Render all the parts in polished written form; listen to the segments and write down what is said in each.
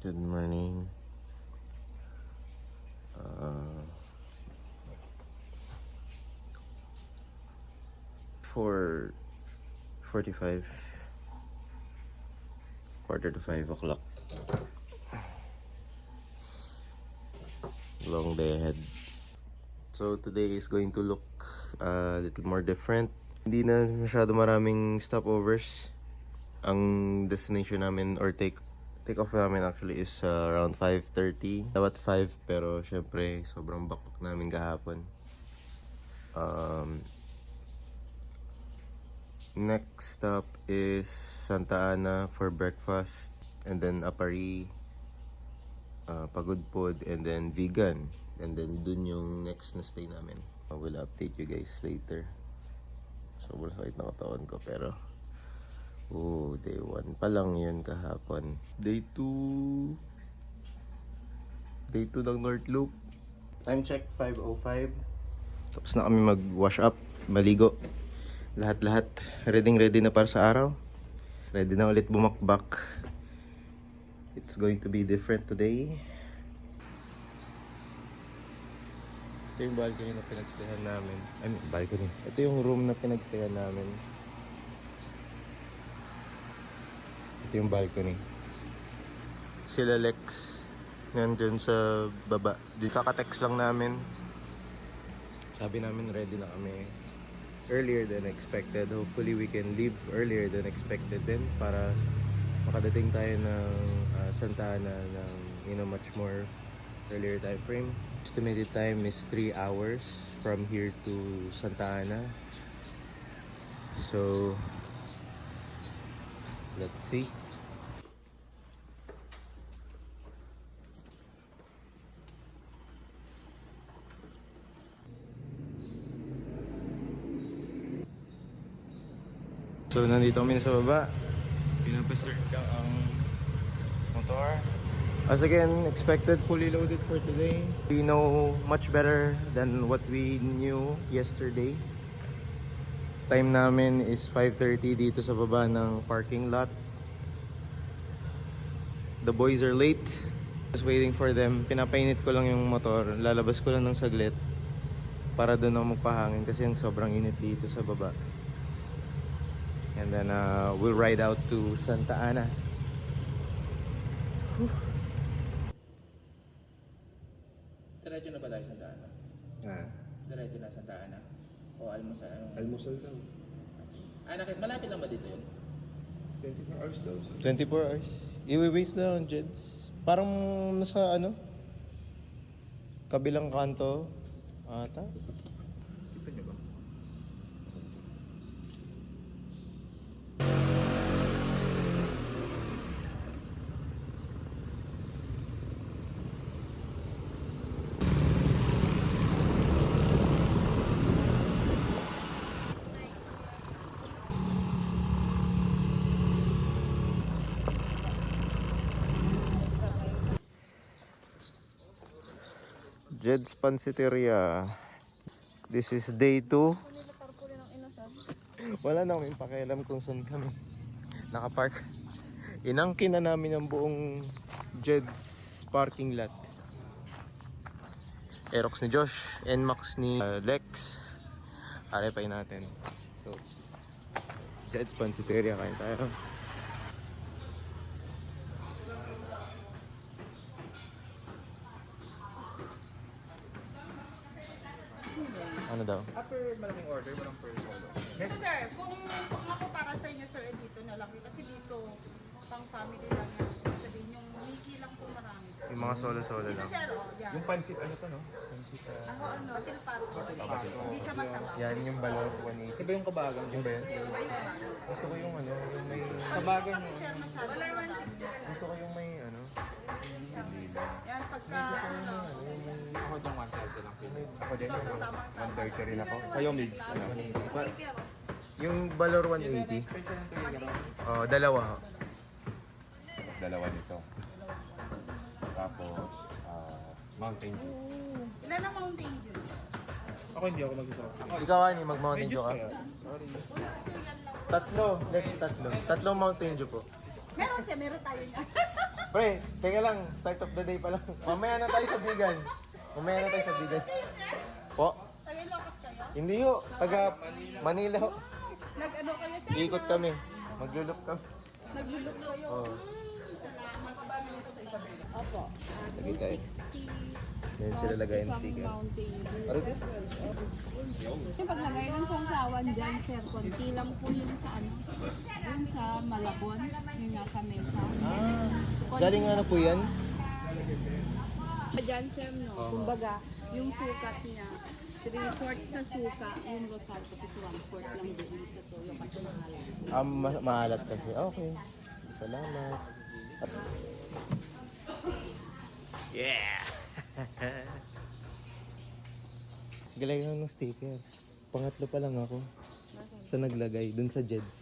Good morning. Uh, 4:45, quarter to 5 o'clock. Long day ahead. So today is going to look a little more different. Hindi na masyado maraming stopovers. Ang destination namin or take off namin actually is around 5:30. Dapat 5 pero syempre sobrang bakok namin kahapon. Next stop is Santa Ana for breakfast, and then Apari, Pagudpod, and then Vegan. And then dun yung next na stay namin. I will update you guys later. Sobrang sakit na katawan ko pero day 1 pa lang yun kahapon. Day 2 ng North Loop. Time check 5:05. Tapos na kami mag-wash up, maligo. Lahat ready na para sa araw. Ready na ulit bumakbak. It's going to be different today. Ito yung balcony na pinagstayan namin. Balcony. Ito yung room na pinagstayan namin. Ito yung balcony. Sila Lex nandyan sa baba. Kaka-text lang namin. Sabi namin ready na kami earlier than expected. Hopefully we can leave earlier than expected din para makadating tayo ng Santa Ana ng much more earlier time frame. Estimated time is 3 hours from here to Santa Ana. So let's see. So nandito kami sa baba. Pinapastart lang ang motor. As again, expected fully loaded for today. We know much better than what we knew yesterday. Time namin is 5:30 dito sa baba ng parking lot. The boys are late. Just waiting for them. Pinapainit ko lang yung motor. Lalabas ko lang ng saglit para doon ako magpahangin kasi yung sobrang init dito sa baba. And then we'll ride out to Santa Ana. Diretso na ba tayo Santa Ana? Diretso na Santa Ana? O almusal? Almusal daw. Malapit lang ba dito yun? 24 hours daw. 24 hours. Iwi-waste na lang, Jeds. Parang nasa kabilang kanto ata. Kita niyo ba? Jed's Pansiteria. This is day 2. Wala na kaming pakialam kung saan kami nakapark. Inangkin na namin ang buong Jed's parking lot. Aerox ni Josh, Nmax ni Lex. Arepay natin. So, Jed's Pansiteria, kain tayo. Ano daw? After malaking order, walang per solo. Sir, kung ako para sa inyo, sir, dito na lang. Kasi dito, pang family lang yan. Sabihin yung Mickey lang po marami. Yung mga solo-solo Dito, lang. sir, yan. Yung pansit, ano to, no? Pansit, Ako, tilpato. Hindi siya masama. Yan yung balot 180. Iba yung kabagan. Yung ba yan? Iba yung marami. Gusto ko yung yung may... Kabagan Kasi, sir, masyado masama. Gusto ko yung may Yan, pagka, Ako itong 130 lang. Ako din, tama. 130 rin ako. Sa'yo, Migs. Ano? Thank you. Yung Valor 180. Special ng tuloy Dalawa. Dalawa nito. Tapos, Mountain Dew. Ilan ang Mountain Dew, sir? Ako hindi ako mag-usap. Ikaw, Ani, mag-Mountain Dew ka? Sorry. Kasi yan lang. Tatlo. Next, tatlo. Tatlong Mountain Dew po. Meron siya, meron tayo niya. Pre, teka lang. Start of the day pa lang. Mamaya na tayo sa vegan. Mamaya na tayo sa vegan. Po? Tagay-Locos kayo? Hindi ho. Taga Manila ho. Nag-ano kayo sir? Ikot kami. Maglulok kami. Naglulok kayo? Oo. Opo. Lagay tayo. 260. Yan sila lagayin Isang sticker. Mountain Dew. Aray ko. Yung paglagay ng sausawan dyan, sir, konti lang po yun sa ano, yun sa Malabon, yung nasa mesa. Galing ano po yan? Dyan, sir, no, kumbaga, yung sukat niya, 3/4 sa suka, yung rosal, tapos 1/4 lang doon sa tuyo kasi mahal. Maalat kasi. Okay. Salamat. Yeah! Galay ng sticker. Pangatlo pa lang ako. Sa naglagay, dun sa Jeds.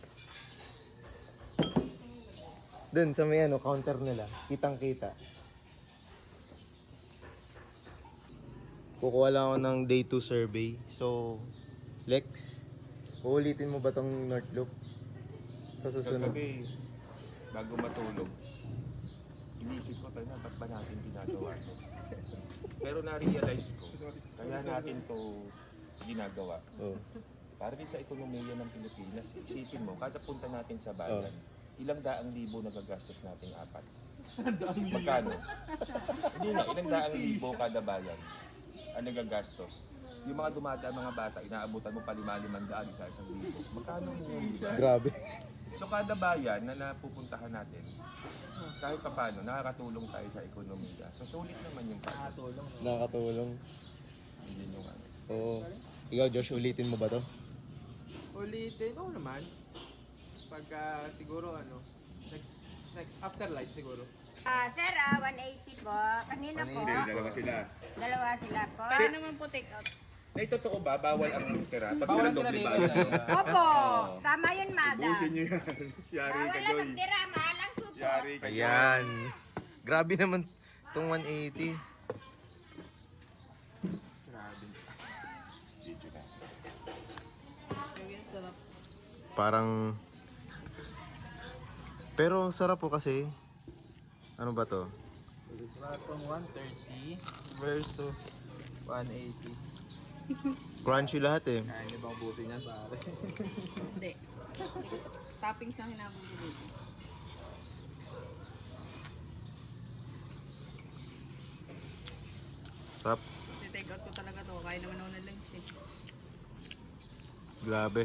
Dun sa may ano, counter nila. Kitang-kita. Kukuha lang ako ng day 2 survey. So, Lex, uulitin mo ba tong North Loop? Sa susunod. Kagabi, bago matulog, inisip ko tayo na, ba't ba natin ginagawa ito? Pero na-realize ko, kaya natin to ginagawa. Oh. Para din sa ekonomiya ng Pilipinas, isipin mo, kada punta natin sa bayan, ilang daang libo nagagastos nating apat. Magkano? Hindi na, ilang daang libo kada bayan ang nagagastos. Yung mga dumadaan mga bata, inaabutan mo pa 5,500 sa 1,000. Magkano yun? Diba? Grabe. So kada bayan na napupuntahan natin, kahit pa paano, nakakatulong tayo sa ekonomiya. So sulit naman yung pagkat. Nakakatulong. Hindi yung ano. Oo. Ikaw, Josh, ulitin mo ba to? Ulitin, oo naman. Pagka siguro ano, next afterlife siguro. Sir, 180 po. Kanina po. Dalawa sila. Dalawa sila po. Pwede naman po take out. Ay, totoo ba? Bawal ang tira? Pag Bawal tira, ang doble tira bayad. dito. Opo. Tama yun, madam. nyo yan. Yari Bawal na magtira. Mahal ang supo. Yari ka, Ayan. Grabe naman itong 180. Grabe. Video na. Parang... Pero sarap po kasi. Ano ba to? Ratong 130 versus 180. Crunchy lahat eh. Kaya niyo bang buti niyan, pare? Hindi. Toppings ang hinabuli dito. Sarap. Take out ko talaga to. Kaya naman ako na lunch eh. Grabe.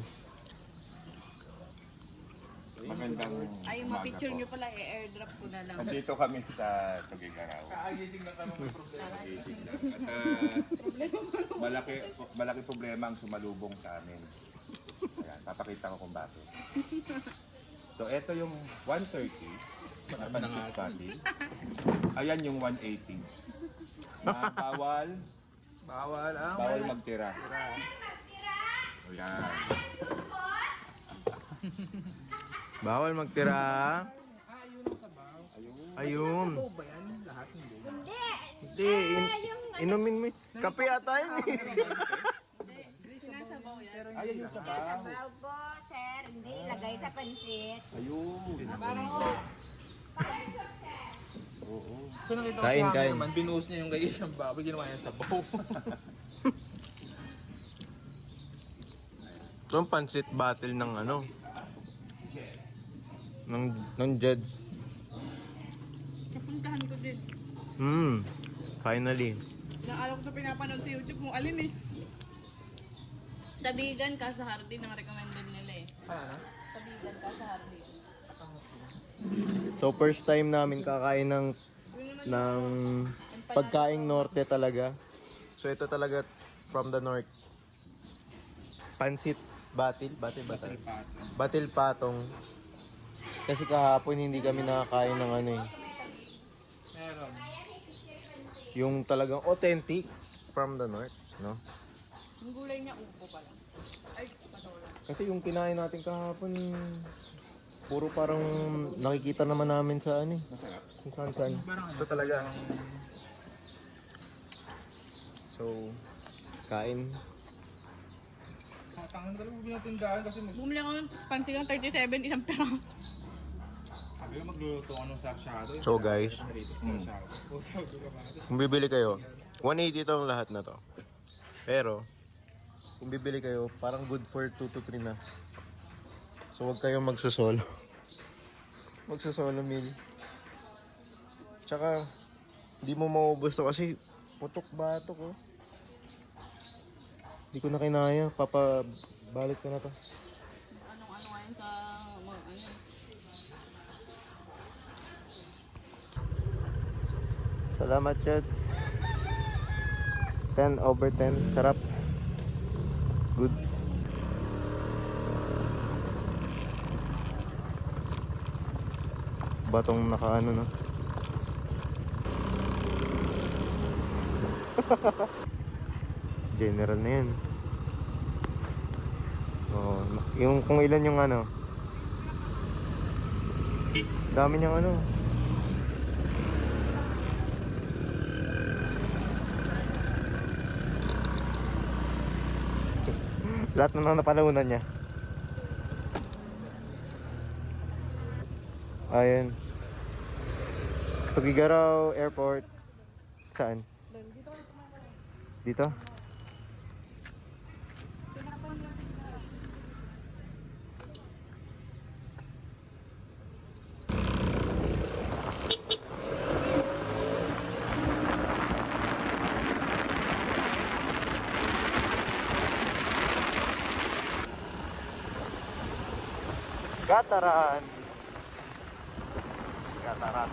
Magandang Ay, yung umaga ma-picture po. nyo pala, i-airdrop ko na lang. Nandito kami sa Tugigaraw. Kaagising lang kami ng problema. Isip lang. At malaki problema ang sumalubong sa amin. Ayan, papakita ko kung bakit. So, ito yung 130 na pancit patty. Ayan yung 180. Na bawal Bawal magtira. Ayan. Bawal magtira. Ayun ang sabaw. Ayun. Sabaw ba yan? Lahat hindi. Hindi. Hindi. Inumin mo. Kape ata yun eh. Sinasabaw yan. Ayan yung sabaw. Sabaw po, sir. Hindi. Lagay sa pansit. Ayun. Parang Oo. So nakita ko Kain, si Mami kain. naman, binuhos niya yung gagawin ng baboy, ginawa niya sabaw. Ito ang pancit battle ng ano. Ng Jeds. Napuntahan ko din. Finally. Naalala ko sa pinapanood sa YouTube kung alin eh. Sa vegan ka sa Hardin ang recommended nila eh. Ano? Sa vegan ka sa Hardin. So first time namin kakain ng pagkaing norte talaga. So ito talaga from the north. Pancit batil ba? Batil patong. Kasi kahapon hindi kami nakakain ng ano eh. Meron. Yung talagang authentic from the north, no? Yung gulay niya upo pala. Ay, patola. Kasi yung kinain natin kahapon puro parang nakikita naman namin sa ano eh. Kung saan. Ito talaga. So, kain. Tangan ka lang mo binatindahan kasi Bumili ako ng pansigang 37, isang pera. sabi Kaya magluluto ko ng sarsyado. So guys, kung bibili kayo, 180 itong lahat na to. Pero, kung bibili kayo, parang good for 2 to 3 na. So huwag kayong magsasolo. Magsasolo meal. Tsaka, hindi mo maubos to kasi putok batok oh. Hindi ko na kinaya. Papabalik ko na to. Anong-ano ngayon sa ano? Salamat, Chats. 10 over 10. Sarap. Goods. Batong nakaano, no? General na yan. Oh, yung kung ilan yung ano. Dami niyang ano. Lahat na napalahunan niya. Ayun. Tugigaraw Airport. Saan? Dito? Gataran. Gataran.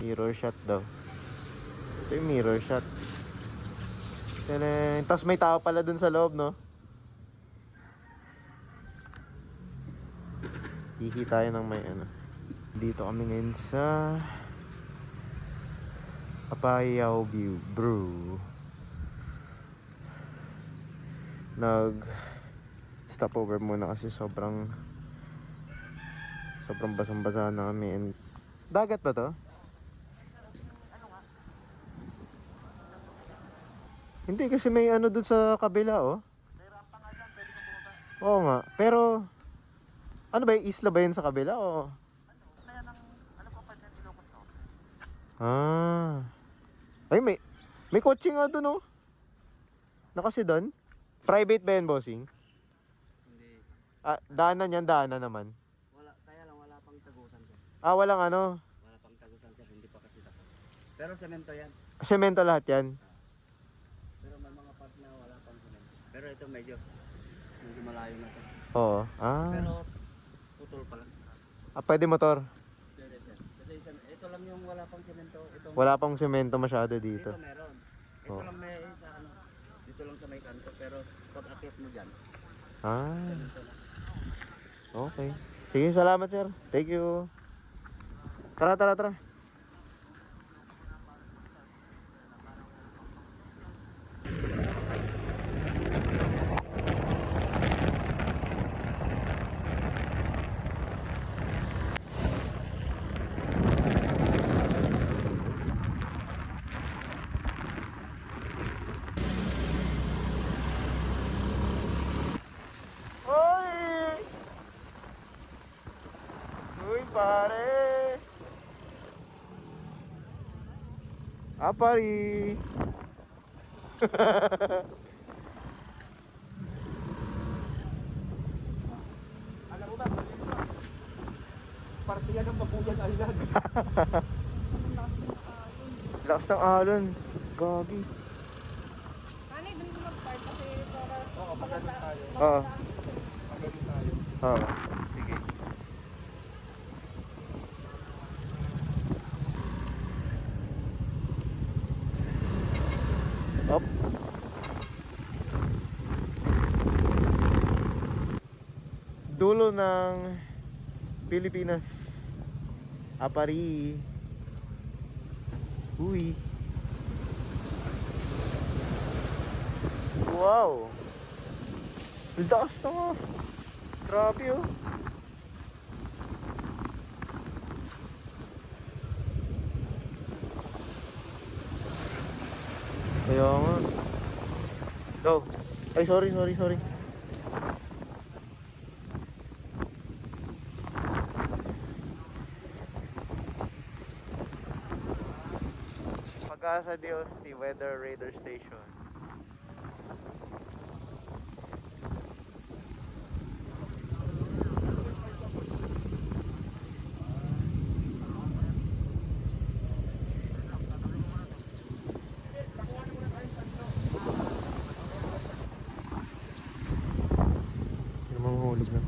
Mirror shot daw. Ito yung mirror shot. Tapos may tao pala dun sa loob, no? Hihi tayo ng may ano. Dito kami ngayon sa Apayao View Brew. Stopover muna kasi sobrang basang-basa na kami. And dagat ba to? Hindi kasi may ano dun sa kabila, oh. Oo nga, pero ano ba yung isla ba yun sa kabila, o? Ah. Ay, may kotse nga dun, oh. Nakasedan. Private ba yun, bossing? Hindi. Ah, daanan yan, daanan naman. Kaya lang wala pang tagusan sir. Ah, walang ano. Wala pang tagusan sir, hindi pa kasi tapos. Pero semento yan. Semento lahat yan. Pero ito medyo malayo na to. Oo. Pero putol pa lang. Pwede motor. Pwede sir. Kasi ito lang yung wala pang semento. Ito, Wala pang semento masyado dito dito. meron. Ito Oh. lang may sa ano. Dito lang sa may kanto. Pero pag akyat mo dyan, Ah, ito lang. okay. Sige, salamat sir. Thank you. Tara, tara, tara. Uy! Uy, pare! Apari! Alam mo ba, parte yan ng Babuyan Island. Lakas ng alon. Gagi. Ano, dun ko mag-park kasi para Oo, maganda tayo. Oo. Maganda tayo. Oo. Sige. Up. Dulo ng Pilipinas. Apari. Uy. Wow. Lakas na nga. Grabe oh. Kaya nga. Go. Ay, sorry. Pag-asa Dios, the Weather Radar Station. Yung mga hulog na.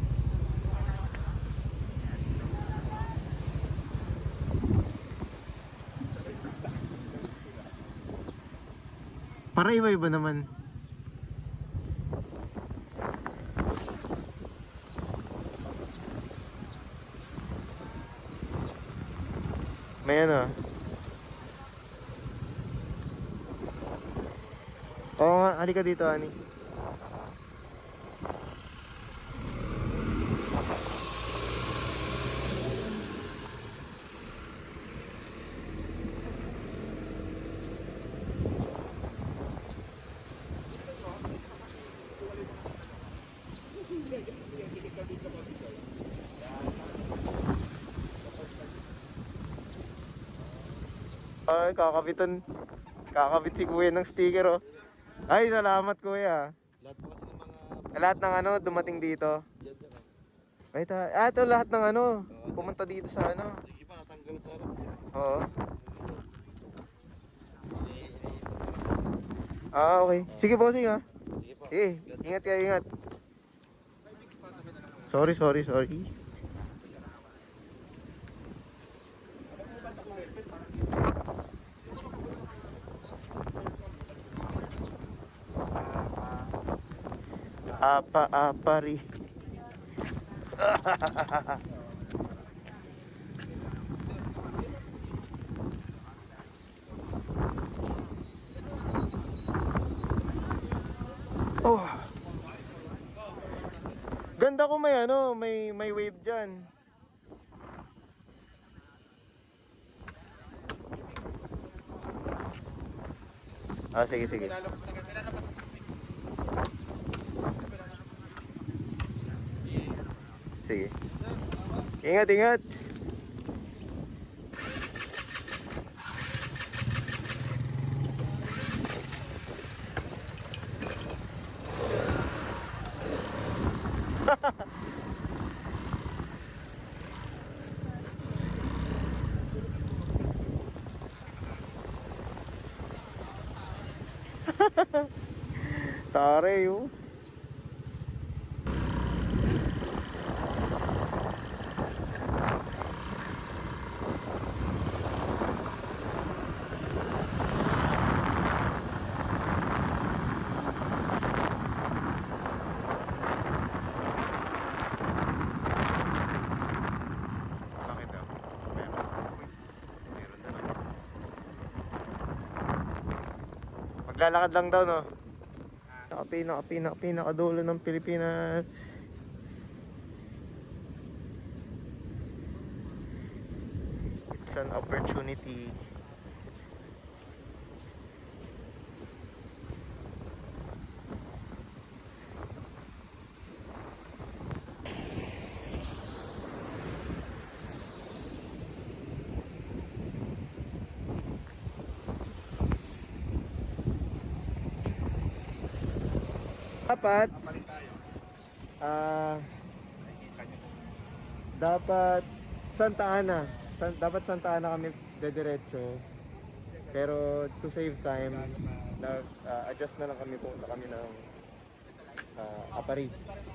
Para iba-iba naman. May ano. Oo nga, halika dito, Ani. Ay, kakabit si kuya ng sticker oh. Ay, salamat kuya. Lahat ng ano, dumating dito. Ay, ito lahat ng ano, pumunta dito sa ano. Oo. Okay. Sige bossing ha. Sige, ingat kayo, ingat. Sorry. Apari. Oh. Ganda ko may ano, may wave diyan. Sige. Lalabas na kami. Lalabas na kami. Sige. Ingat. Tare yun. Lalakad lang daw, no? Pinakadulo ng Pilipinas. It's an opportunity. Dapat dapat Santa Ana. Dapat Santa Ana kami dediretso. Pero to save time, adjust na lang kami, pumunta kami ng Apari,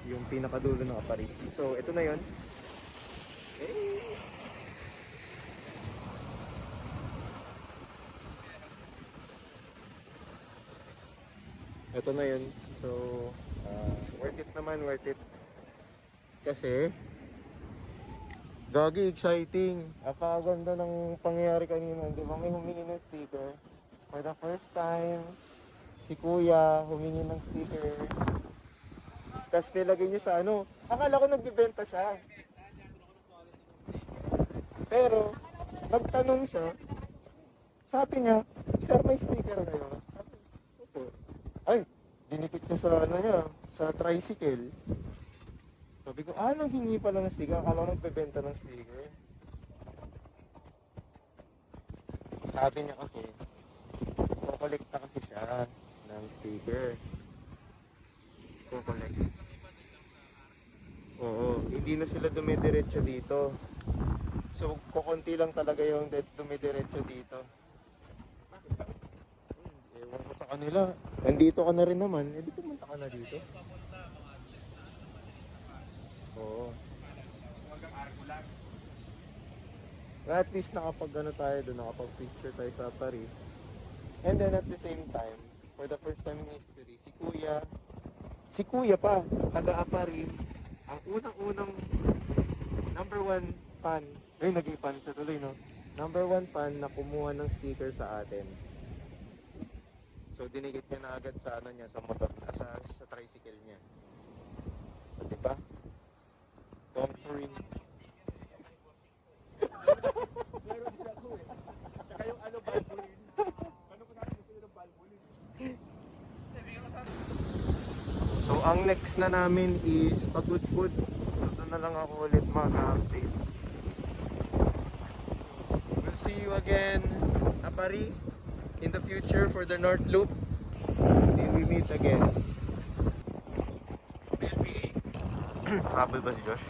yung pinakadulo ng Apari. So ito na 'yon. Ito na 'yun. So worth it naman, worth it. Kasi gagi, exciting. Napakaganda ng pangyayari kanina. Di ba may humingi ng sticker? For the first time, si Kuya humingi ng sticker. Tapos nilagay niya sa ano. Akala ko nagbibenta siya. Pero, nagtanong siya. Sabi niya, sir, may sticker kayo? Sabi, opo. Ay, dinikit niya sa ano niya, sa tricycle. Sabi ko, nanghingi pala ng sticker? Akala ko nagbebenta ng sticker. Sabi niya kasi, kukolekta kasi siya ng sticker. Kukolekt. Oo, hindi na sila dumidiretso dito. So, kukunti lang talaga yung dumidiretso dito. Ewan ko sa kanila. Nandito ka na rin naman. Eh, di pumunta ka na dito. Oo. At least nakapag tayo doon, nakapag-picture tayo sa Paris. And then at the same time, for the first time in history, si Kuya pa, taga-Apari, ang unang-unang number 1 fan, naging fan sa tuloy, no? Number 1 fan na kumuha ng sticker sa atin. So dinigit niya na agad sa ano niya, sa motor, sa tricycle niya. So, diba? Conquering. Meron din ako eh. Saka yung ano, balbulin. Ano ko natin gusto yung balbulin? So ang next na namin is Pagudpud. So doon na lang ako ulit mag-update. We'll see you again, Apari, in the future for the North Loop. Till we meet again. Habol ba si Josh?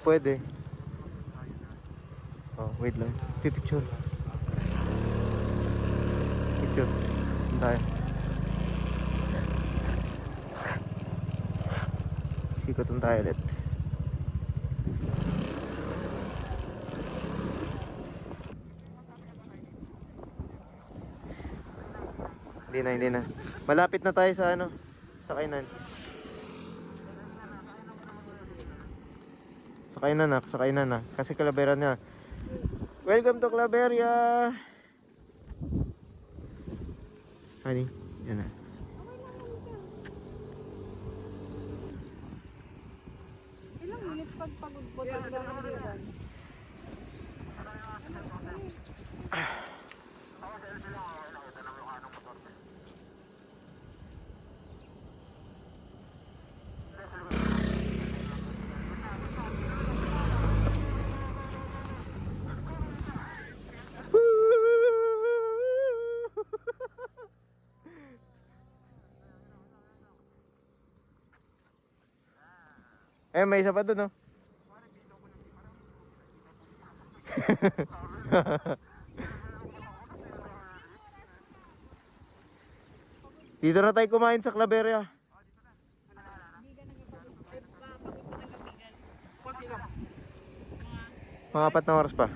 Pwede. Oh, wait lang. Picture. Picture. Tayo. Sikotun tayo ulit. Hindi na. Malapit na tayo sa ano, sa kainan. Sakay na na. Kasi Claveria na. Welcome to Claveria! Honey, yan na. Ilang minutes pagpagod po talaga ng liwan? Eh, may isa pa dun, no? Dito na tayo kumain sa Claveria. Mga 4 na oras pa.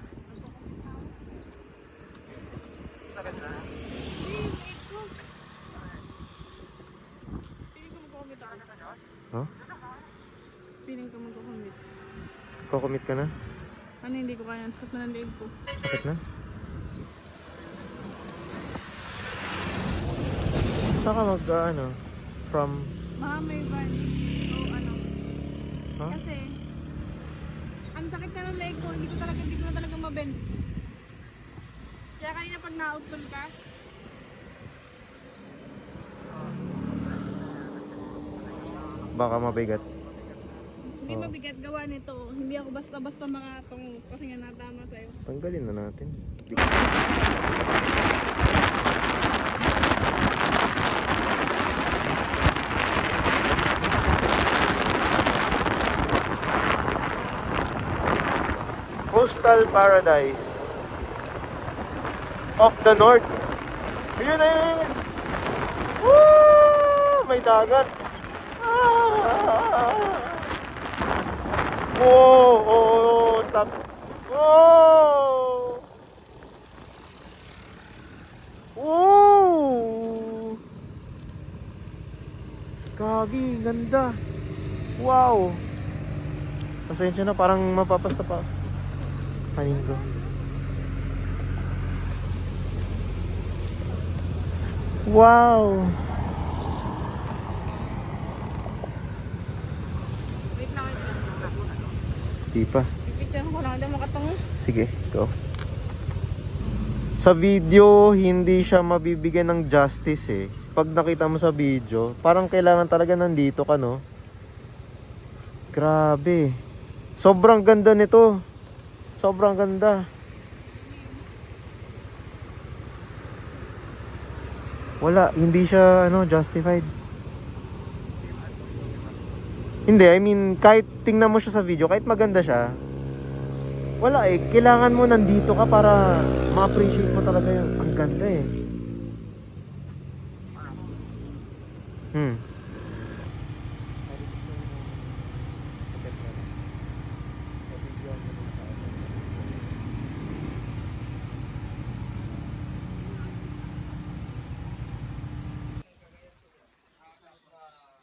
Huh? Feeling ko magkukumit. Kukumit ka na? Ano hindi ko kaya? Sakit na ng leeg ko. Sakit na? Saka ano? From... Baka may van o ano. Huh? Kasi, ang sakit na ng leeg ko, hindi ko na talaga mabend. Kaya kanina pag nautol ka, Baka mabigat. hindi mabigat gawa nito. Hindi ako basta-basta makatong kasi nga natama sa'yo. Tanggalin na natin. Coastal Paradise of the North. Ayun, ayun, ayun. Woo! May dagat. Ah! Whoa! Oh, stop. Whoa! Whoa! Gagi, ganda. Wow! Pasensya na, parang mapapasta pa. Kanin ko. Wow! Wait lang, Di pa. Pipicture ko lang, hindi makatong. Sige, go. Sa video, hindi siya mabibigyan ng justice eh. Pag nakita mo sa video, parang kailangan talaga nandito ka, no? Grabe. Sobrang ganda nito. Sobrang ganda. Wala, hindi siya justified. Hindi, I mean, kahit tingnan mo siya sa video, kahit maganda siya, wala eh, kailangan mo nandito ka para ma-appreciate mo talaga yung ang ganda eh.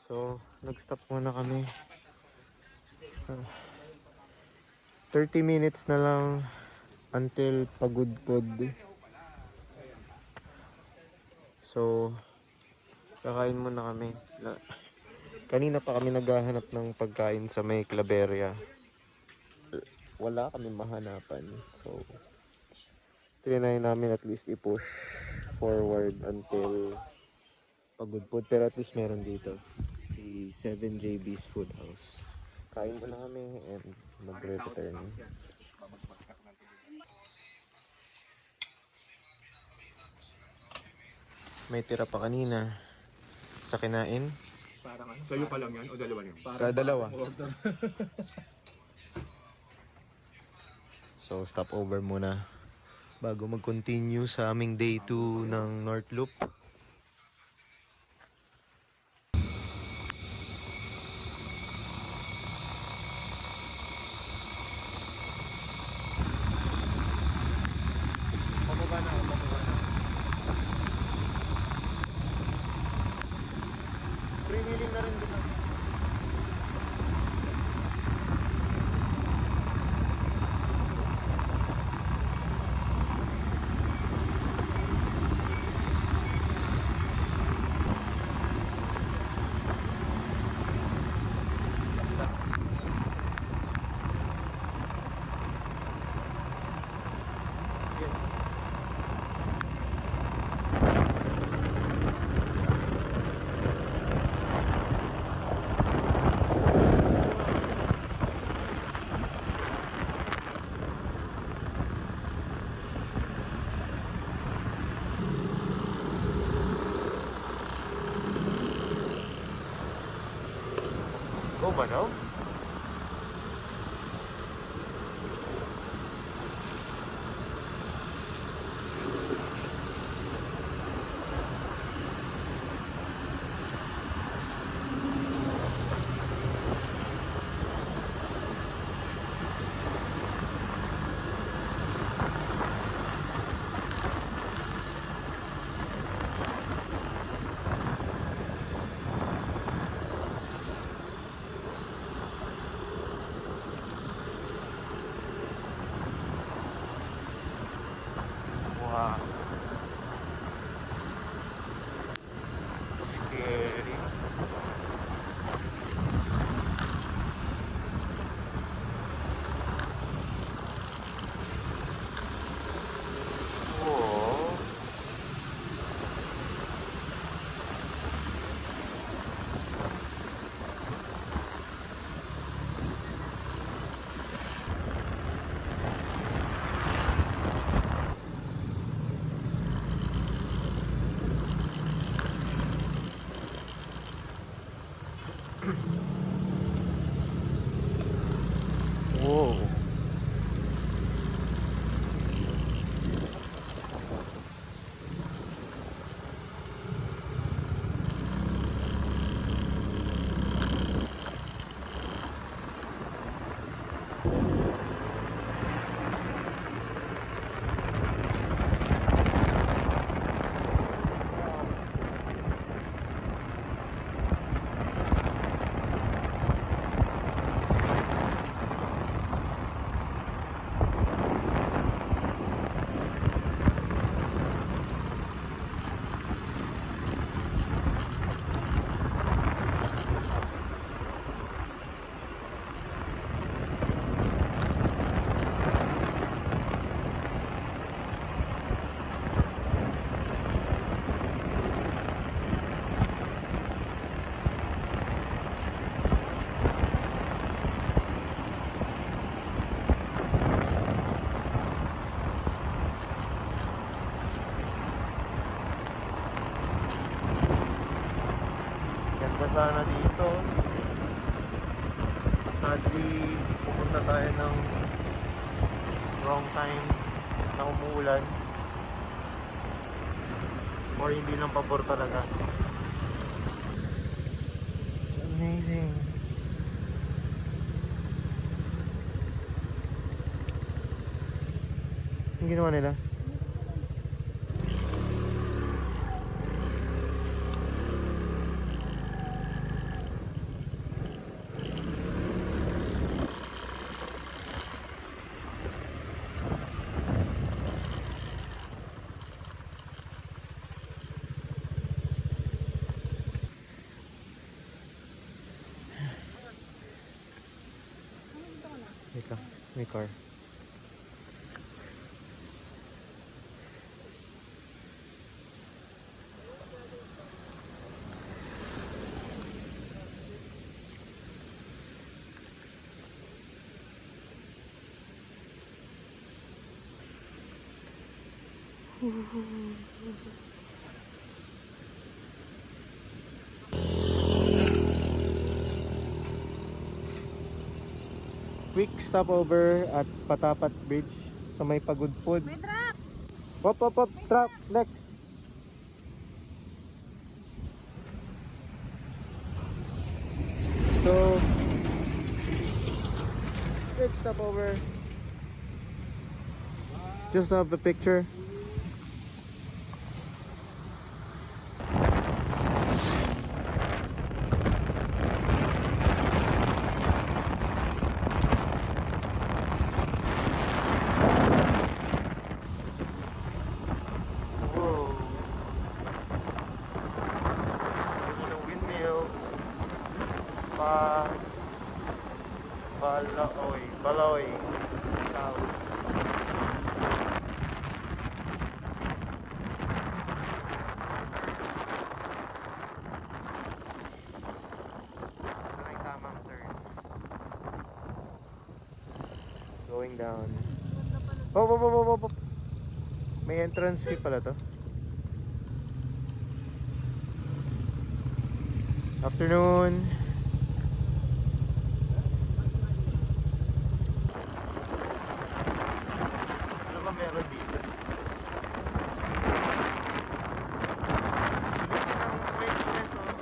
So, nag-stop muna kami. 30 minutes na lang until Pagudpod. So, kakain muna kami. Kanina pa kami naghahanap ng pagkain sa may Claveria. Wala kami mahanapan. So, trinay namin at least i-push forward until Pagudpod. Pero at least meron dito. Si 7JB's Food House. Kain muna kami and magre-return. May tira pa kanina sa kinain. Sa'yo pa lang yan o dalawa yan? Kadalawa. So stop over muna bago mag-continue sa aming day 2 ng North Loop. Freewheeling na rin dito. Go ba daw? to. Sadly, pupunta tayo ng wrong time na umuulan. Or hindi lang pabor talaga. It's amazing. Ang ginawa nila? Wait lang, may car. Quick stopover at Patapat Bridge sa may Pagudpud. May truck! Hop, truck, next. So, quick stopover. Just have a picture. Whoa. Those are the windmills. Baloy, South. Ito na yung tamang turn. Going down. Oh. May entrance fee pala to. Afternoon. Ano ba meron dito? Sulitin ng 20 pesos.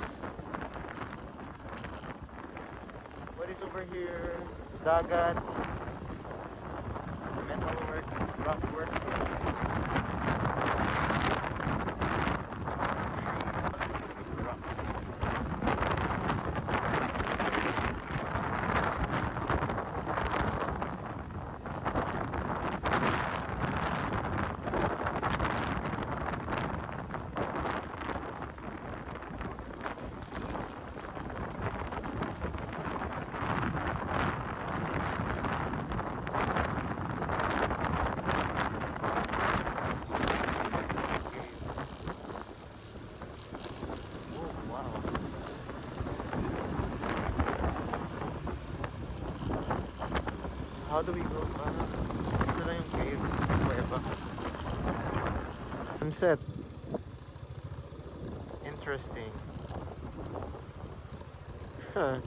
What is over here? Dagat. Metalwork. Rockworks. Trees. Rock. How do we go? Ito na yung cave. Cueva. Sunset. Interesting. Huh.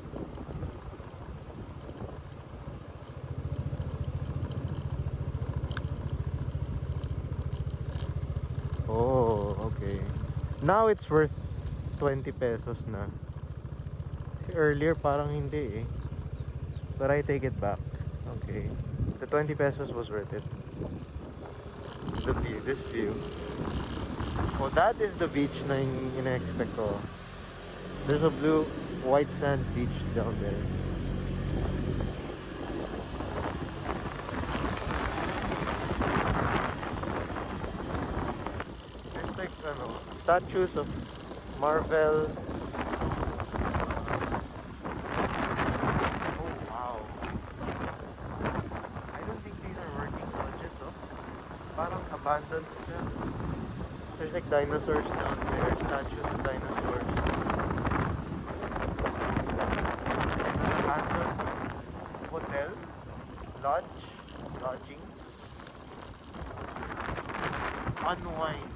Oh, okay. Now it's worth 20 pesos na. Kasi earlier parang hindi eh. But I take it back. Okay. The 20 pesos was worth it. The view, this view. Oh, that is the beach na ina-expect ko. There's a blue, white sand beach down there. There's like, statues of Marvel. Parang abandoned na. There's like dinosaurs down there, statues of dinosaurs. An abandoned hotel, lodging. What's this? Unwind.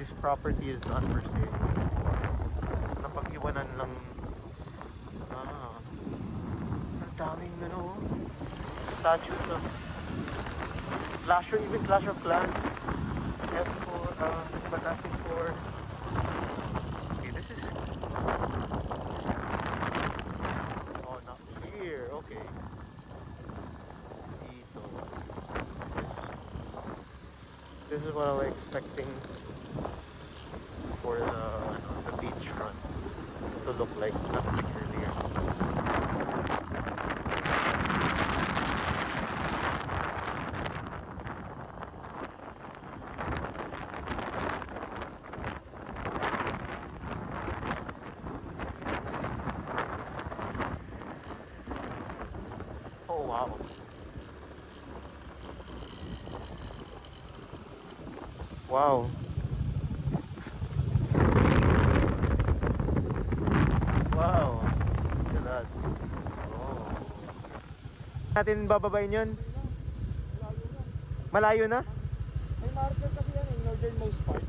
This property is not for sale. statues of Clash or even Clash of Clans. F4, Fantastic 4. Okay, this is... Oh, not here. Okay. Dito. This is what I was expecting for the beachfront to look like, not like earlier. Oh wow. Wow. Wow. Look at that. Oh. Natin bababayin yun? Malayo na? May marker kasi yan yung northernmost part.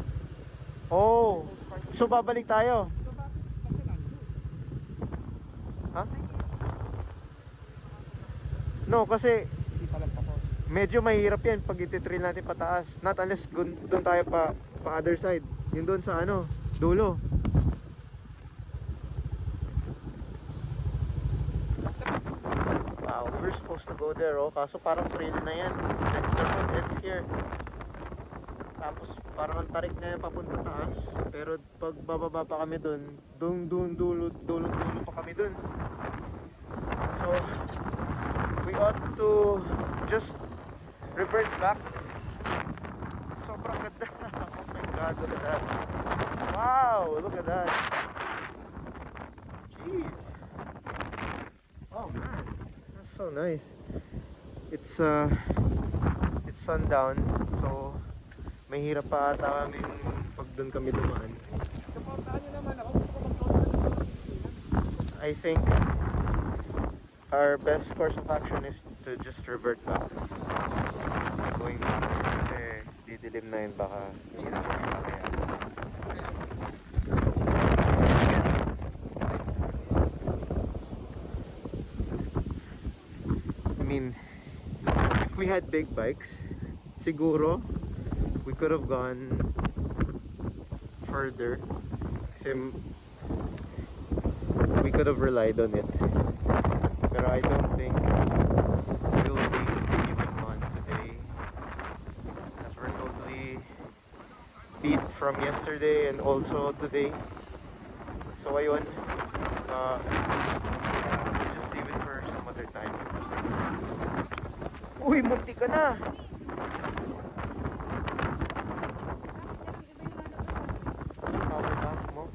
Oh. So babalik tayo? So bakit kasi nandun? Ha? No, kasi Hindi pa lang tapos. medyo mahirap yan pag ititrail natin pataas. Not unless doon tayo pa other side. Yung doon sa ano, dulo. Wow, we're supposed to go there, oh. Kaso parang trail na yan. The road ends here. Tapos parang ang tarik na yan papunta taas. Pero pag bababa pa kami dulo pa kami dun. So, we ought to just revert back. Sobrang ganda. Oh my god, look at that. Wow, look at that. Jeez. Oh man, that's so nice. It's sundown, so mahirap pa ata kami pag doon kami dumaan. Supportahan nyo naman ako. Gusto ko mag-down sa I think our best course of action is to just revert back. Going back kasi didilim na yun, baka hirap yung kakaya. I mean, if we had big bikes, siguro we could have gone further kasi we could have relied on it. Pero I don't think we'll be continuing on today as we're totally beat from yesterday and also today. So ayun, we'll just leave it for some other time. Uy, munti ka na! Power bank mo.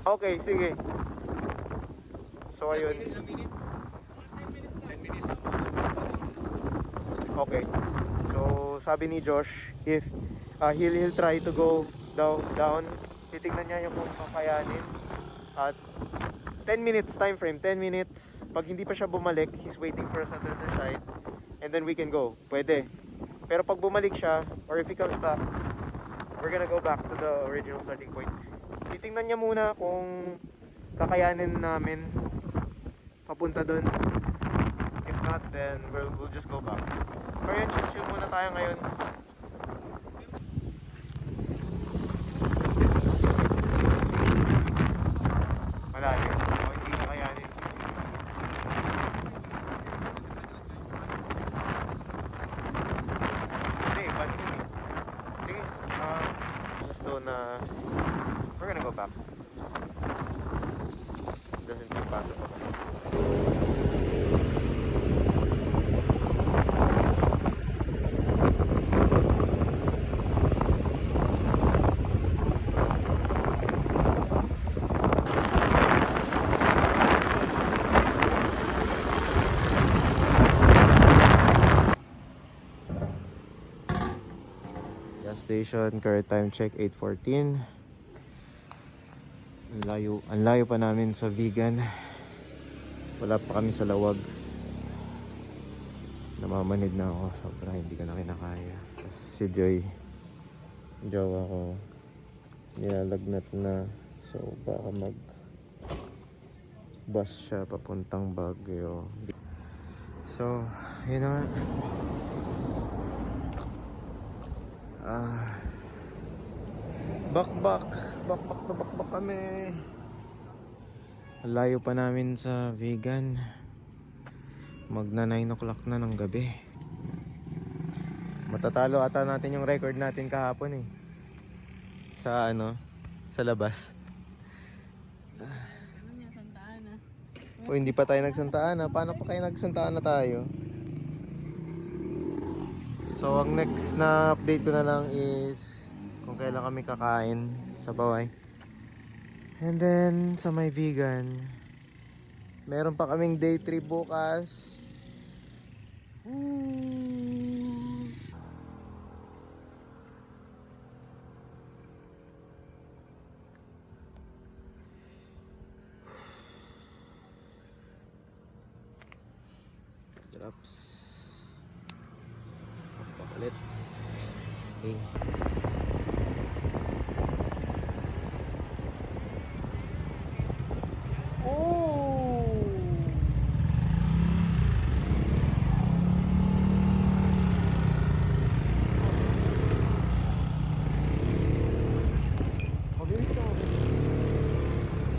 Okay, sige. So ayun. Okay. So sabi ni Josh, if he'll try to go down, titingnan niya yung kung kakayanin. At 10 minutes time frame, 10 minutes. Pag hindi pa siya bumalik, he's waiting for us on the other side. And then we can go. Pwede. Pero pag bumalik siya, or if he comes back, we're gonna go back to the original starting point. Titingnan niya muna kung kakayanin namin papunta doon. If not, then we'll just go back. Pero yun, chill muna tayo ngayon. Malalim. O, hindi kakayanin. Hindi, bad yun eh. Sige, just doon na we're gonna go back. Doesn't seem possible. Gas station, current time check 8:14. Ang layo pa namin sa vegan. Wala pa kami sa lawag. Namamanid na ako, sobra hindi ko na kinakaya. Tapos si Joy, jowa ko, nilalagnat na. So baka mag bus siya papuntang Baguio. So yun na nga. Bakbak na bakbak kami. Layo pa namin sa vegan. Magna 9 o'clock na ng gabi. Matatalo ata natin yung record natin kahapon eh. Sa ano, sa labas. Ano niya, Santa Ana? O hindi pa tayo nagsantaan na. Paano pa kayo nagsantaan na tayo? So ang next na update ko na lang is kung kailan kami kakain sa Baway. And then sa may vegan, meron pa kaming day trip bukas. Drops. Papalit. Okay.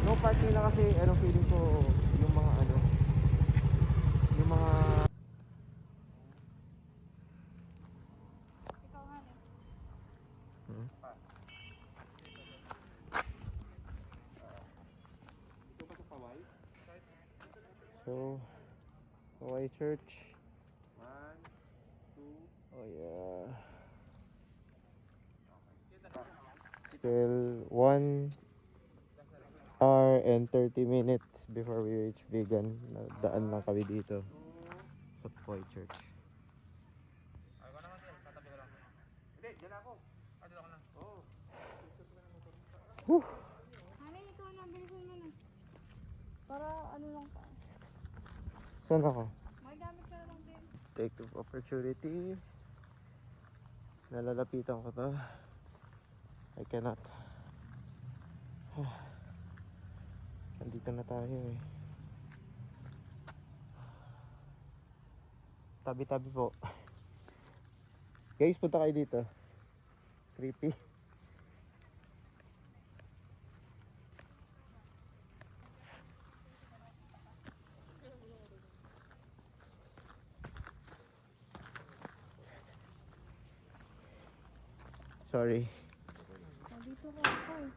No parking na kasi ano feeling ko yung mga ano yung mga So Hawaii Church 1, 2 oh yeah still 1 hour and 30 minutes before we reach vegan. Daan lang kami dito sa Hawaii Church. Ako naman sir, tatabi ko lang. Hindi, dyan ako. Dito ako lang. Oo. Hani, ikaw na, bilisan mo na. Para ano lang pa. Saan ako? May gamit ka na lang din. Take the opportunity. Nalalapitan ko to. I cannot. Nandito na tayo eh. Tabi-tabi po. Guys, punta kayo dito. Creepy. Sorry. Dito ka ako eh.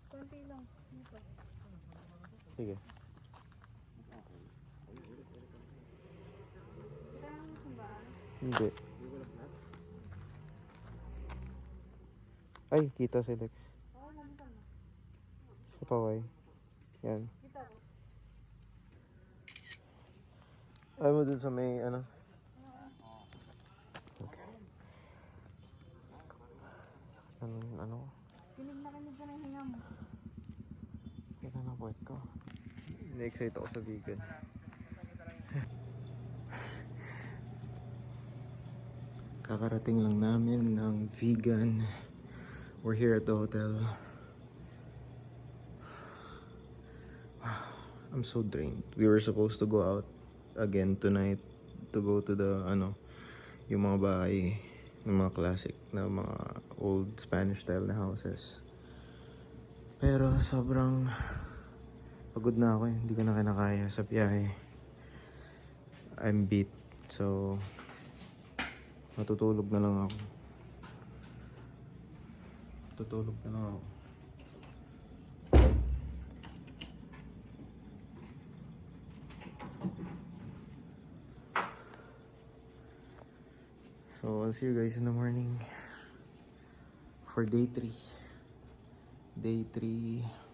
Konti lang. Dito. Sige. Kita lang sa bahay. Hindi. Ay, kita si Lex. Oo, nandito na. Sa Paway. Yan. Kita ko. Ay mo dun sa may ano? Okay. Ano? Kinig na kinig ka na yung hinga mo. Kita na puwet ko. Na-excite ako sa vegan. Kakarating lang namin ng vegan. We're here at the hotel. I'm so drained. We were supposed to go out again tonight to go to the yung mga bahay ng mga classic na mga old Spanish style na houses. Pero sobrang pagod na ako eh. Hindi ko na kinakaya sa biyahe. I'm beat. So matutulog na lang ako. Tutulog na lang ako. So I'll see you guys in the morning for day 3. Day 3.